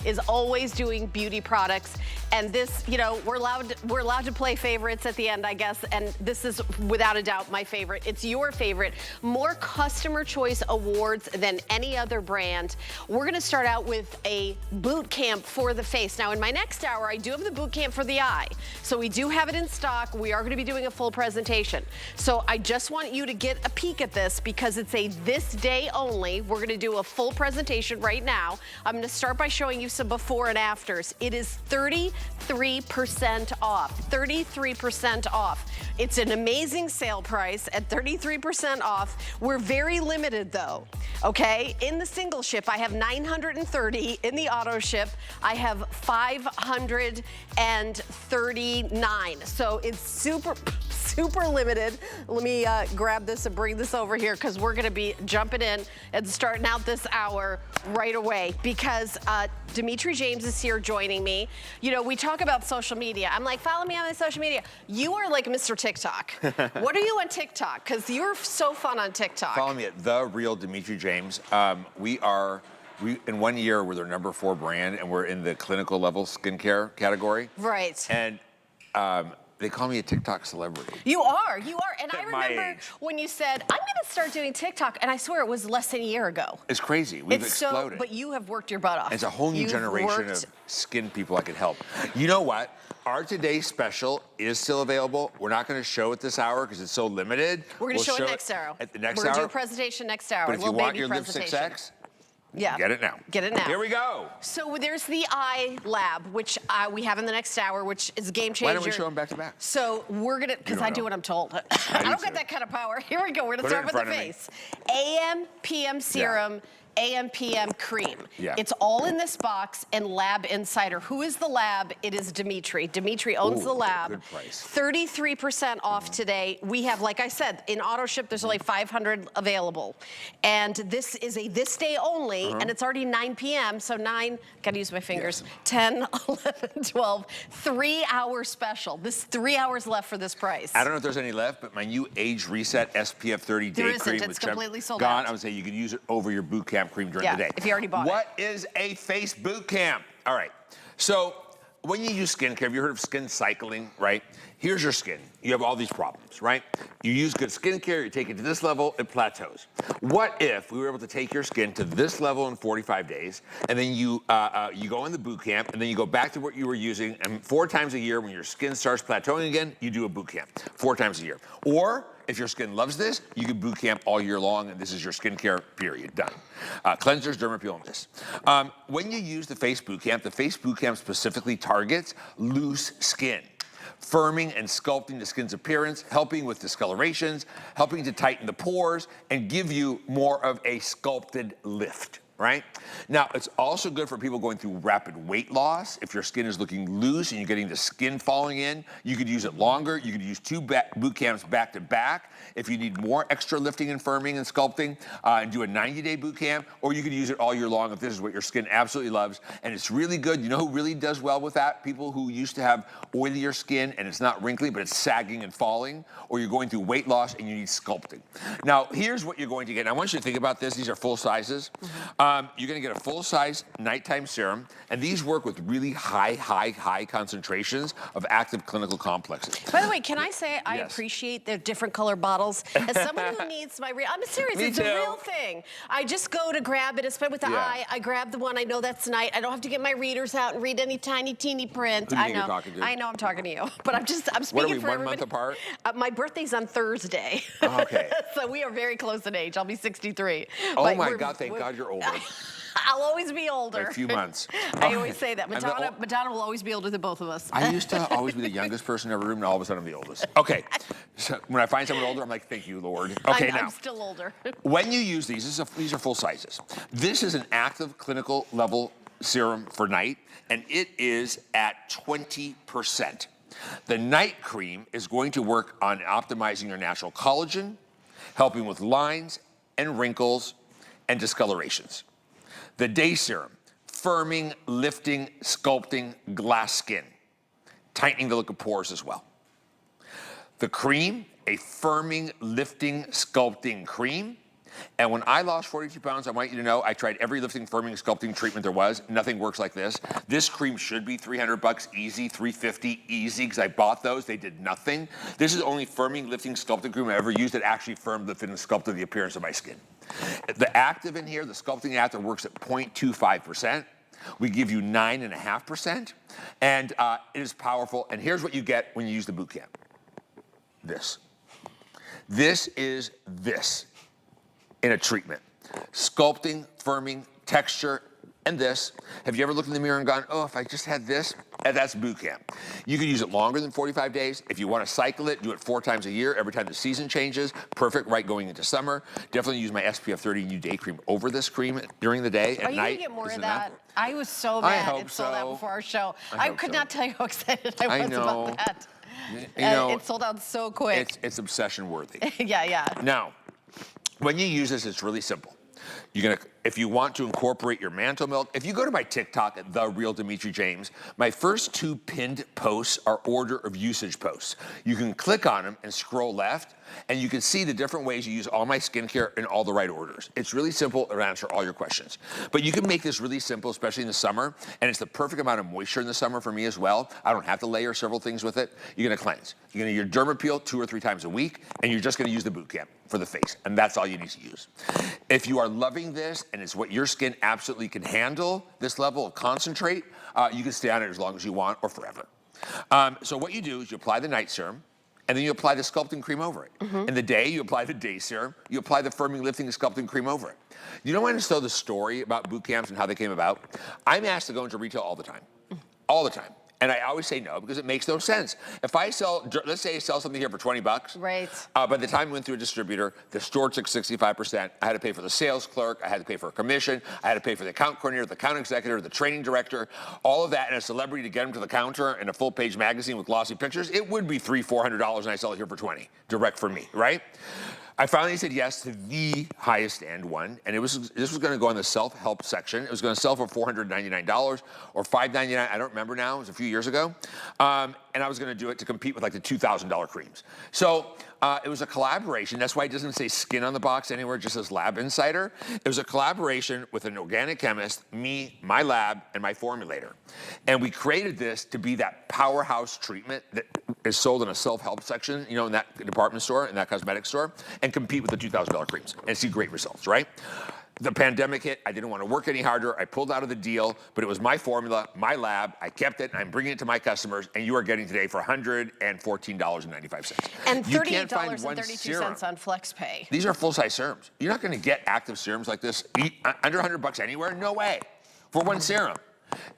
is always doing beauty products, and this, you know, we're allowed to play favorites at the end, I guess, and this is without a doubt my favorite. It's your favorite. More customer choice awards than any other brand. We're gonna start out with a boot camp for the face. Now in my next hour, I do have the boot camp for the eye. So we do have it in stock. We are gonna be doing a full presentation. So I just want you to get a peek at this because it's a this day only. We're gonna do a full presentation right now. I'm gonna start by showing you some before and afters. It is 33% off, 33% off. It's an amazing sale price at 33% off. We're very limited though, okay? In the single ship, I have 930. In the auto ship, I have 539. So it's super limited. Let me grab this and bring this over here because we're gonna be jumping in and starting out this hour right away because Dimitri James is here joining me. You know, we talk about social media. I'm like, follow me on my social media. You are like Mr. TikTok. What are you on TikTok? Because you're so fun on TikTok. Follow me at The Real Dimitri James. We in 1 year, we're their #4 brand, and we're in the clinical level skincare category. Right. And they call me a TikTok celebrity. You are. And I At my remember age. when you said, I'm gonna start doing TikTok, and I swear it was less than a year ago. It's crazy. We've exploded. But you have worked your butt off. And it's a whole new generation of skin people I could help. You know what? Our today's special is still available. We're not going to show it this hour because it's so limited. We're going to show it next hour. At the next hour. We're hour. going to do a presentation next hour. But if you want your Live 6X, yeah. Get it now. Get it now. Here we go. So there's the eye lab, which we have in the next hour, which is a game changer. Why don't we show them back to back? So we're gonna, because I do what I'm told. I don't get that kind of power. Here we go. We're gonna start with the face. AM, PM serum. AM, PM cream. Yeah. It's all in this box and Lab Insider. Who is the lab? It is Dimitri. Dimitri owns the lab. Good price. 33% off today. We have, like I said, in auto ship, there's only 500 available. And this is a this day only, and it's already 9 p.m. So 9, gotta use my fingers, 10, 11, 12, 3-hour special. This 3 hours left for this price. I don't know if there's any left, but my new Age Reset SPF 30 Day Cream. It's completely sold out. out. I would say you could use it over your boot camp cream during the day. If you already bought it. What is a face boot camp? All right, so when you use skincare, have you heard of skin cycling, right? Here's your skin. You have all these problems, right? You use good skincare, you take it to this level, it plateaus. What if we were able to take your skin to this level in 45 days, and then you go in the boot camp, and then you go back to what you were using, and 4 times a year when your skin starts plateauing again, you do a boot camp, 4 times a year. Or if your skin loves this, you can boot camp all year long, and this is your skincare period, done. Cleansers, dermapeel, and this. When you use the face boot camp specifically targets loose skin, firming and sculpting the skin's appearance, helping with discolorations, helping to tighten the pores, and give you more of a sculpted lift. Right? Now, it's also good for people going through rapid weight loss. If your skin is looking loose and you're getting the skin falling in, you could use it longer. You could use 2 boot camps back to back. If you need more extra lifting and firming and sculpting, and do a 90-day boot camp, or you could use it all year long if this is what your skin absolutely loves. And it's really good. You know who really does well with that? People who used to have oilier skin and it's not wrinkly, but it's sagging and falling, or you're going through weight loss and you need sculpting. Now, here's what you're going to get. And I want you to think about this. These are full sizes. You're gonna get a full-size nighttime serum, and these work with really high concentrations of active clinical complexes. By the way, can I say I appreciate the different color bottles? As someone who needs my I'm serious, it's a real thing. I just go to grab it, especially with the eye. I grab the one I know that's night. I don't have to get my readers out and read any tiny, teeny print. Who do you think you're talking to? I know I'm talking to you, but I'm speaking for everybody. What are we, 1 month apart? My birthday's on Thursday. Okay. So we are very close in age. I'll be 63. Oh my God, thank God you're older. I'll always be older. By a few months. I always say that. Madonna will always be older than both of us. I used to always be the youngest person in every room, and all of a sudden I'm the oldest. Okay, so when I find someone older, I'm like, thank you, Lord. Okay, now. I'm still older. When you use these are full sizes. This is an active clinical level serum for night, and it is at 20%. The night cream is going to work on optimizing your natural collagen, helping with lines and wrinkles and discolorations. The day serum, firming, lifting, sculpting glass skin, tightening the look of pores as well. The cream, a firming, lifting, sculpting cream, And when I lost 42 pounds, I want you to know I tried every lifting, firming, sculpting treatment there was. Nothing works like this. This cream should be $300 easy, $350 easy, because I bought those. They did nothing. This is the only firming, lifting, sculpting cream I ever used that actually firmed, lifted, and sculpted the appearance of my skin. The active in here, the sculpting active, works at 0.25%. We give you 9.5%, and it is powerful. And here's what you get when you use the boot camp. This. This is this in a treatment. Sculpting, firming, texture, and this. Have you ever looked in the mirror and gone, oh, if I just had this? And that's boot camp. You can use it longer than 45 days. If you want to cycle it, do it 4 times a year, every time the season changes. Perfect right going into summer. Definitely use my SPF 30 New Day Cream over this cream during the day. At night. Are you going to get more of that? I was so mad it sold out before our show. I could not tell you how excited I was about that. You know, it sold out so quick. It's obsession worthy. Yeah. Now, when you use this, it's really simple. If you want to incorporate your mantle milk, if you go to my TikTok at The Real Dimitri James, my first 2 pinned posts are order of usage posts. You can click on them and scroll left, and you can see the different ways you use all my skincare in all the right orders. It's really simple. It'll answer all your questions. But you can make this really simple, especially in the summer, and it's the perfect amount of moisture in the summer for me as well. I don't have to layer several things with it. You're gonna cleanse. You're gonna use your Dermapeel 2 or 3 times a week, and you're just gonna use the boot camp for the face, and that's all you need to use. If you are loving this, and it's what your skin absolutely can handle, this level of concentrate, you can stay on it as long as you want or forever. So what you do is you apply the night serum, and then you apply the sculpting cream over it. In the day, you apply the day serum, you apply the firming, lifting, and sculpting cream over it. You don't want to know the story about boot camps and how they came about? I'm asked to go into retail all the time. All the time. And I always say no because it makes no sense. If I sell, let's say I sell something here for 20 bucks. Right. By the time we went through a distributor, the store took 65%. I had to pay for the sales clerk. I had to pay for a commission. I had to pay for the account coordinator, the account executive, the training director, all of that, and a celebrity to get them to the counter in a full-page magazine with glossy pictures. It would be $300-400, and I sell it here for 20, direct for me, right? I finally said yes to the highest end one, and this was going to go in the self-help section. It was going to sell for $499 or $599. I don't remember now. It was a few years ago. And I was going to do it to compete with like the $2,000 creams. So it was a collaboration. That's why it doesn't say Skin on the box anywhere. It just says Lab Insider. It was a collaboration with an organic chemist, me, my lab, and my formulator. And we created this to be that powerhouse treatment that is sold in a self-help section, you know, in that department store, in that cosmetic store, and compete with the $2,000 creams and see great results, right? The pandemic hit. I didn't want to work any harder. I pulled out of the deal, but it was my formula, my lab. I kept it, and I'm bringing it to my customers, and you are getting today for $114.95. And $38.32 on FlexPay. These are full-size serums. You're not going to get active serums like this under $100 anywhere. No way. For one serum.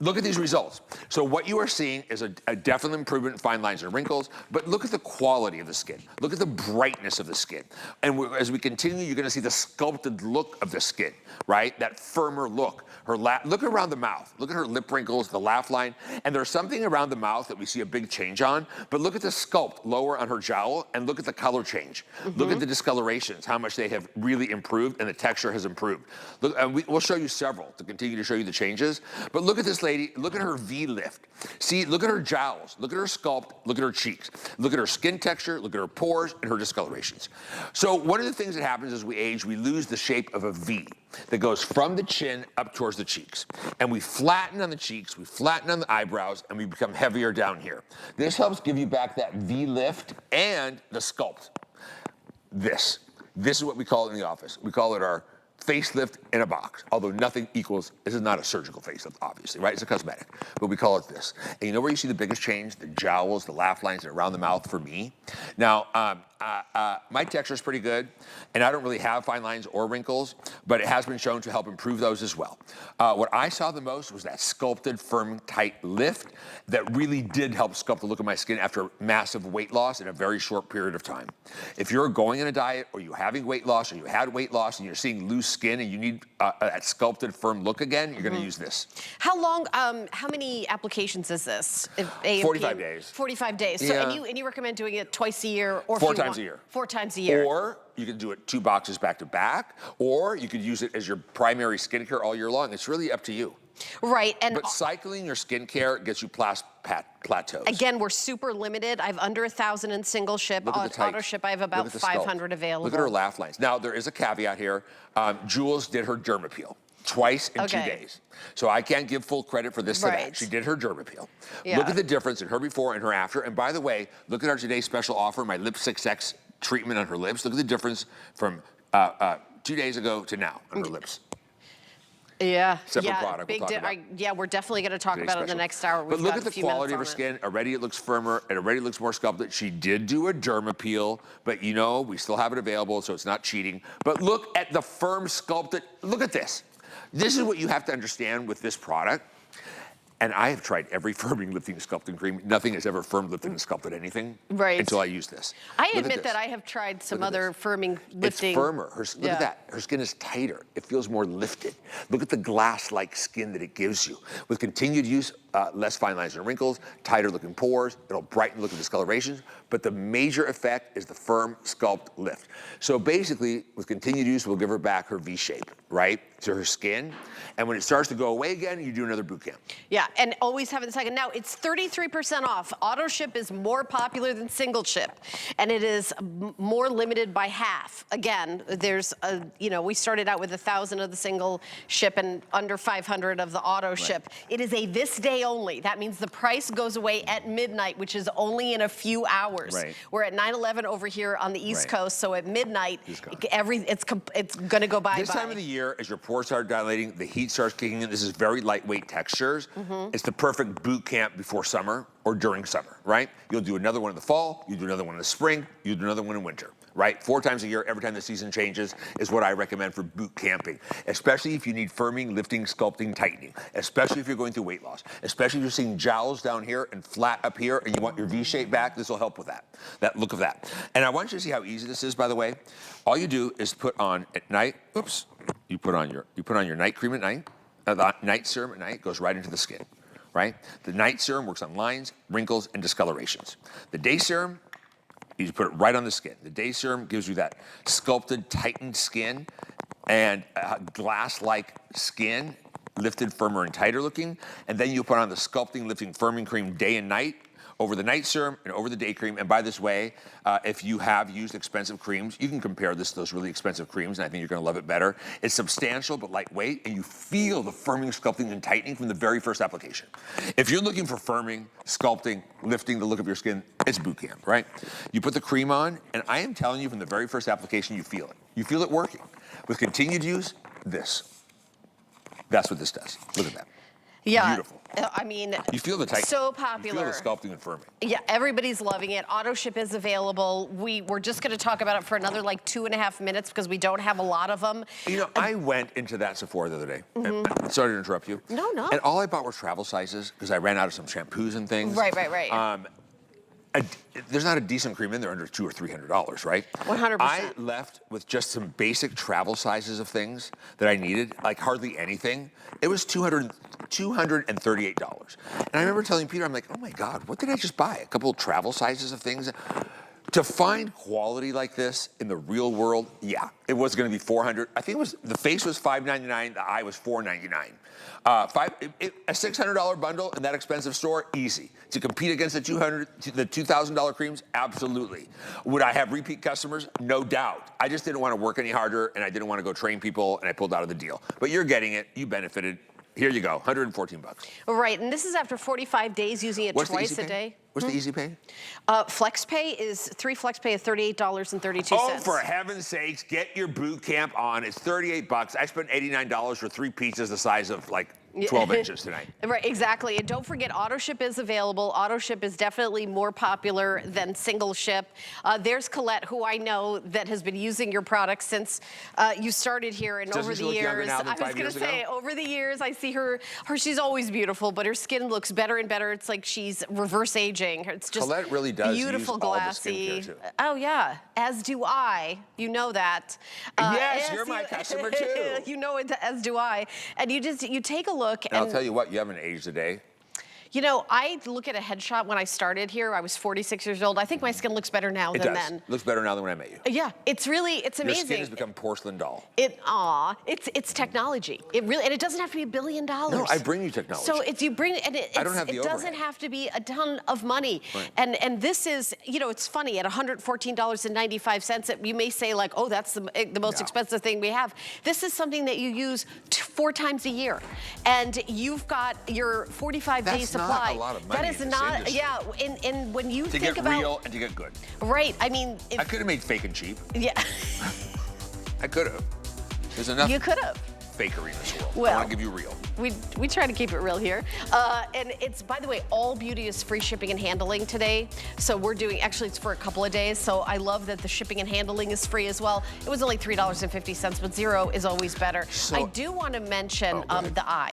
Look at these results. So what you are seeing is a definite improvement in fine lines and wrinkles, but look at the quality of the skin. Look at the brightness of the skin. And as we continue, you're gonna see the sculpted look of the skin, right? That firmer look. Look around the mouth. Look at her lip wrinkles, the laugh line. And there's something around the mouth that we see a big change on, but look at the sculpt lower on her jowl and look at the color change. Look at the discolorations, how much they have really improved and the texture has improved. Look, and we'll show you several to continue to show you the changes, but look at this lady, look at her V lift. See, look at her jowls, look at her sculpt, look at her cheeks, look at her skin texture, look at her pores and her discolorations. So one of the things that happens as we age, we lose the shape of a V that goes from the chin up towards the cheeks. And we flatten on the cheeks, we flatten on the eyebrows, and we become heavier down here. This helps give you back that V lift and the sculpt. This is what we call it in the office. We call it our facelift in a box, although nothing equals, this is not a surgical facelift, obviously, right? It's a cosmetic, but we call it this. And you know where you see the biggest change? The jowls, the laugh lines, and around the mouth for me. Now, my texture is pretty good, and I don't really have fine lines or wrinkles, but it has been shown to help improve those as well. What I saw the most was that sculpted, firm, tight lift that really did help sculpt the look of my skin after massive weight loss in a very short period of time. If you're going on a diet, or you're having weight loss, or you had weight loss, and you're seeing loose skin, and you need that sculpted, firm look again, you're gonna use this. How long, how many applications is this? 45 days. 45 days. So, Yeah. and you recommend doing it twice a year or 4 if you times a year. 4 times a year. Or you could do it 2 boxes back to back, or you could use it as your primary skincare all year long. It's really up to you. Right. But cycling your skincare gets you plateaus. Again, we're super limited. I have under 1,000 in single ship. Auto ship, I have about 500 available. Look at her laugh lines. Now, there is a caveat here. Jules did her derm appeal twice in 2 days. So I can't give full credit for this to that. She did her derm appeal. Yeah. Look at the difference in her before and her after. And by the way, look at our today's special offer, my Lip 6X treatment on her lips. Look at the difference from 2 days ago to now on her lips. Yeah, Separate product. Big we're definitely going to talk about it in the next hour. But look at the quality of her skin. Already it looks firmer. It already looks more sculpted. She did do a derm appeal, but you know, we still have it available, so it's not cheating. But look at the firm sculpted. Look at this. This is what you have to understand with this product. And I have tried every firming, lifting, sculpting cream. Nothing has ever firmed, lifted, and sculpted anything until I use this. I admit that I have tried some other firming, lifting. It's firmer. Look at that. Her skin is tighter. It feels more lifted. Look at the glass-like skin that it gives you. With continued use, less fine lines and wrinkles, tighter looking pores. It'll brighten looking discolorations. But the major effect is the firm sculpt lift. So basically, with continued use, we'll give her back her V shape, right, to her skin. And when it starts to go away again, you do another boot camp. Yeah, and always have it in second. Now, it's 33% off. Auto ship is more popular than single ship, and it is more limited by half. Again, there's we started out with 1,000 of the single ship and under 500 of the auto ship. It is a this day only. That means the price goes away at midnight, which is only in a few hours. We're at 9/11 over here on the East Coast, so at midnight, it's going to go bye-bye. This time of the year, as your pores start dilating, the heat starts kicking in. This is very lightweight textures. It's the perfect boot camp before summer or during summer, right? You'll do another one in the fall, you do another one in the spring, you do another one in winter, right? 4 times a year, every time the season changes, is what I recommend for boot camping, especially if you need firming, lifting, sculpting, tightening, especially if you're going through weight loss, especially if you're seeing jowls down here and flat up here and you want your V shape back, this will help with that look of that. And I want you to see how easy this is, by the way. All you do is put on at night, you put on your night cream at night, the night serum at night goes right into the skin, right? The night serum works on lines, wrinkles, and discolorations. The day serum, you just put it right on the skin. The day serum gives you that sculpted, tightened skin and glass-like skin, lifted, firmer, and tighter looking. And then you put on the sculpting, lifting, firming cream day and night over the night serum and over the day cream. And by this way, if you have used expensive creams, you can compare this to those really expensive creams, and I think you're gonna love it better. It's substantial but lightweight, and you feel the firming, sculpting, and tightening from the very first application. If you're looking for firming, sculpting, lifting the look of your skin, it's boot camp, right? You put the cream on, and I am telling you from the very first application, you feel it. You feel it working. With continued use, that's what this does. Look at that. Yeah. Beautiful. I mean, you feel the tightening. So popular. You feel the sculpting and firming. Yeah, everybody's loving it. Auto ship is available. We're just going to talk about it for another like 2.5 minutes because we don't have a lot of them. You know, I went into that Sephora the other day. Sorry to interrupt you. No. And all I bought were travel sizes because I ran out of some shampoos and things. Right. There's not a decent cream in there under $200 or $300, right? 100%. I left with just some basic travel sizes of things that I needed, like hardly anything. It was $238. And I remember telling Peter, I'm like, oh my God, what did I just buy? A couple of travel sizes of things? To find quality like this in the real world, yeah, it was going to be $400. I think it was the face was $599, the eye was $499. A $600 bundle in that expensive store, easy. To compete against the $2,000 creams, absolutely. Would I have repeat customers? No doubt. I just didn't want to work any harder, and I didn't want to go train people, and I pulled out of the deal. But you're getting it. You benefited. Here you go, $114. Right, and this is after 45 days using it twice a day. What's the easy pay? Flex pay is 3 flex pay of $38.32. Oh, for heaven's sakes, get your boot camp on. It's $38. I spent $89 for 3 pizzas the size of like 12 inches tonight. Right, exactly. And don't forget, auto ship is available. Auto ship is definitely more popular than single ship. There's Colette, who I know that has been using your product since you started here, and over the years, I was going to say, over the years, I see her. She's always beautiful, but her skin looks better and better. It's like she's reverse aging. It's just Colette really does beautiful, use glassy. All the skincare too. Oh yeah, as do I. You know that. Yes, you're my customer too. You know it, as do I. And you take a look. And I'll tell you what, you haven't aged a day. You know, I look at a headshot when I started here. I was 46 years old. I think my skin looks better now than then. It looks better now than when I met you. Yeah, it's amazing. Your skin has become porcelain doll. It's technology. It really, and it doesn't have to be $1 billion. No, I bring you technology. So if you bring, and I don't have the it overhead. doesn't have to be a ton of money. Right. And this is, you know, it's funny, at $114.95, you may say like, oh, that's the most expensive thing we have. This is something that you use 4 times a year. And you've got your 45-day supply. That's not a lot of money. That is in this not, industry. yeah. And when you to think get about real and to get good. right, I mean, I could have made fake and cheap. Yeah. I could have. There's enough. You could have. Fakery in this world. Well, I want to give you real. We try to keep it real here. And it's, by the way, all beauty is free shipping and handling today. So we're doing, actually it's for a couple of days. So I love that the shipping and handling is free as well. It was only $3.50, but 0 is always better. So, I do want to mention the eye.